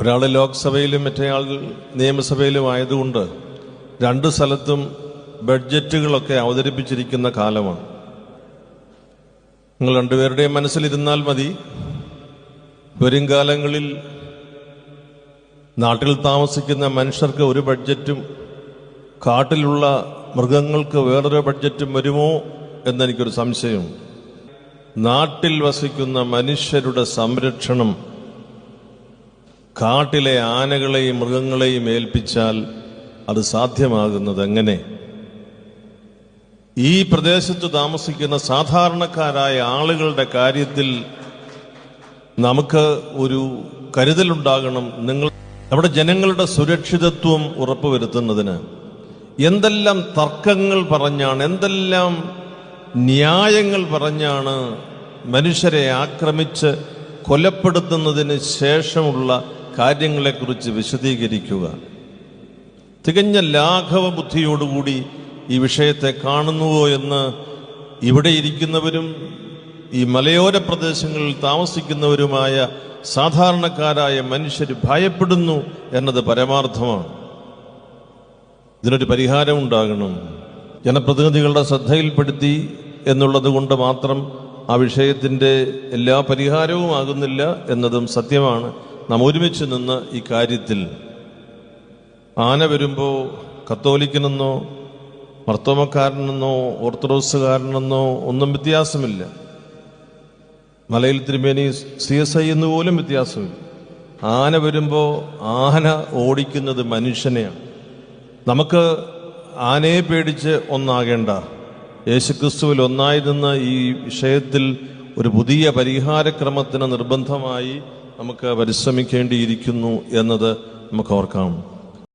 ഒരാൾ ലോക്സഭയിലും മറ്റേയാൾ നിയമസഭയിലും ആയതുകൊണ്ട് രണ്ട് സ്ഥലത്തും ബഡ്ജറ്റുകളൊക്കെ അവതരിപ്പിച്ചിരിക്കുന്ന കാലമാണ്. നിങ്ങൾ രണ്ടുപേരുടെയും മനസ്സിലിരുന്നാൽ മതി, വരും കാലങ്ങളിൽ നാട്ടിൽ താമസിക്കുന്ന മനുഷ്യർക്ക് ഒരു ബഡ്ജറ്റും കാട്ടിലുള്ള മൃഗങ്ങൾക്ക് വേറൊരു ബഡ്ജറ്റും വരുമോ എന്നെനിക്കൊരു സംശയം. നാട്ടിൽ വസിക്കുന്ന മനുഷ്യരുടെ സംരക്ഷണം കാട്ടിലെ ആനകളെയും മൃഗങ്ങളെയും ഏൽപ്പിച്ചാൽ അത് സാധ്യമാകുന്നത് എങ്ങനെ? ഈ പ്രദേശത്ത് താമസിക്കുന്ന സാധാരണക്കാരായ ആളുകളുടെ കാര്യത്തിൽ നമുക്ക് ഒരു കരുതലുണ്ടാകണം. നമ്മുടെ ജനങ്ങളുടെ സുരക്ഷിതത്വം ഉറപ്പുവരുത്തുന്നതിന് എന്തെല്ലാം തർക്കങ്ങൾ പറഞ്ഞാണ്, എന്തെല്ലാം ന്യായങ്ങൾ പറഞ്ഞാണ് മനുഷ്യരെ ആക്രമിച്ച് കൊലപ്പെടുത്തുന്നതിന് ശേഷമുള്ള കാര്യങ്ങളെക്കുറിച്ച് വിശദീകരിക്കുക. തികഞ്ഞ ലാഘവ ബുദ്ധിയോടുകൂടി ഈ വിഷയത്തെ കാണുന്നുവോ എന്ന് ഇവിടെ ഇരിക്കുന്നവരും ഈ മലയോര പ്രദേശങ്ങളിൽ താമസിക്കുന്നവരുമായ സാധാരണക്കാരായ മനുഷ്യർ ഭയപ്പെടുന്നു എന്നത് പരമാർത്ഥമാണ്. ഇതിനൊരു പരിഹാരം ഉണ്ടാകണം. ജനപ്രതിനിധികളുടെ ശ്രദ്ധയിൽപ്പെടുത്തി എന്നുള്ളത് കൊണ്ട് മാത്രം ആ വിഷയത്തിൻ്റെ എല്ലാ പരിഹാരവും ആകുന്നില്ല എന്നതും സത്യമാണ്. നാം ഒരുമിച്ച് നിന്ന് ഈ കാര്യത്തിൽ ആന വരുമ്പോൾ കത്തോലിക്കനെന്നോ മർത്തോമക്കാരനെന്നോ ഓർത്തഡോക്സുകാരനെന്നോ ഒന്നും വ്യത്യാസമില്ല. മലയിൽ തിരുമേനി CSI എന്ന് പോലും വ്യത്യാസമില്ല. ആന വരുമ്പോൾ ആന ഓടിക്കുന്നത് മനുഷ്യനെയാണ്. നമുക്ക് ആനയെ പേടിച്ച് ഒന്നാകേണ്ട, യേശുക്രിസ്തുവിൽ ഒന്നായി നിന്ന് ഈ വിഷയത്തിൽ ഒരു പുതിയ പരിഹാരക്രമത്തിന് നിർബന്ധമായി നമുക്ക് പരിശ്രമിക്കേണ്ടിയിരിക്കുന്നു എന്നത് നമുക്ക് ഓർക്കാം.